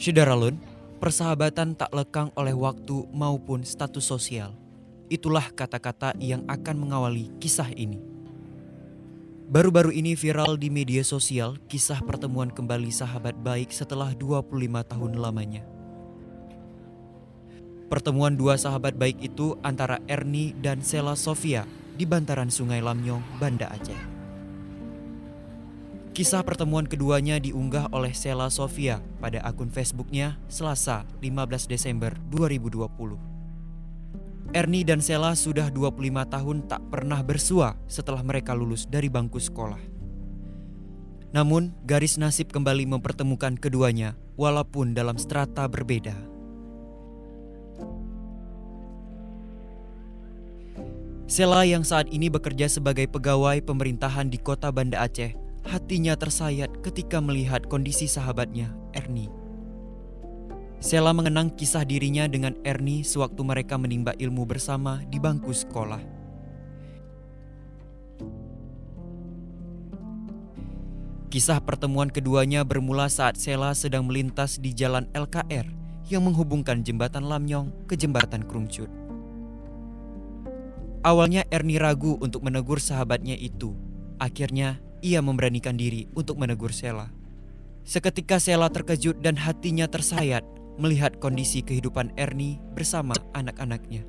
Syederalun, persahabatan tak lekang oleh waktu maupun status sosial. Itulah kata-kata yang akan mengawali kisah ini. Baru-baru ini viral di media sosial kisah pertemuan kembali sahabat baik setelah 25 tahun lamanya. Pertemuan dua sahabat baik itu antara Ernie dan Sela Sofia di bantaran Sungai Lamnyong, Banda Aceh. Kisah pertemuan keduanya diunggah oleh Sela Sofia pada akun Facebooknya Selasa 15 Desember 2020. Ernie dan Sela sudah 25 tahun tak pernah bersua setelah mereka lulus dari bangku sekolah. Namun, garis nasib kembali mempertemukan keduanya walaupun dalam strata berbeda. Sela yang saat ini bekerja sebagai pegawai pemerintahan di kota Banda Aceh, hatinya tersayat ketika melihat kondisi sahabatnya, Ernie. Sela mengenang kisah dirinya dengan Ernie sewaktu mereka menimba ilmu bersama di bangku sekolah. Kisah pertemuan keduanya bermula saat Sela sedang melintas di jalan LKR yang menghubungkan jembatan Lamnyong ke jembatan Krungcut. Awalnya Ernie ragu untuk menegur sahabatnya itu. Akhirnya ia memberanikan diri untuk menegur Sela. Seketika Sela terkejut dan hatinya tersayat melihat kondisi kehidupan Ernie bersama anak-anaknya.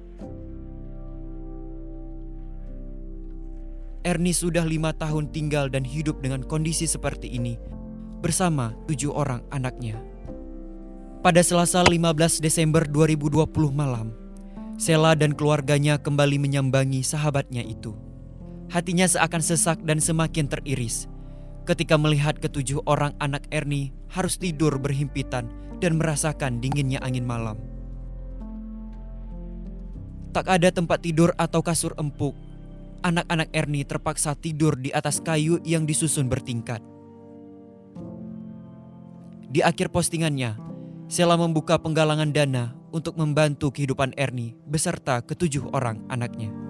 Ernie sudah 5 tahun tinggal dan hidup dengan kondisi seperti ini bersama 7 orang anaknya. Pada Selasa 15 Desember 2020 malam, Sela dan keluarganya kembali menyambangi sahabatnya itu. Hatinya seakan sesak dan semakin teriris ketika melihat ketujuh orang anak Ernie harus tidur berhimpitan dan merasakan dinginnya angin malam. Tak ada tempat tidur atau kasur empuk. Anak-anak Ernie terpaksa tidur di atas kayu yang disusun bertingkat. Di akhir postingannya, Sela membuka penggalangan dana untuk membantu kehidupan Ernie beserta ketujuh orang anaknya.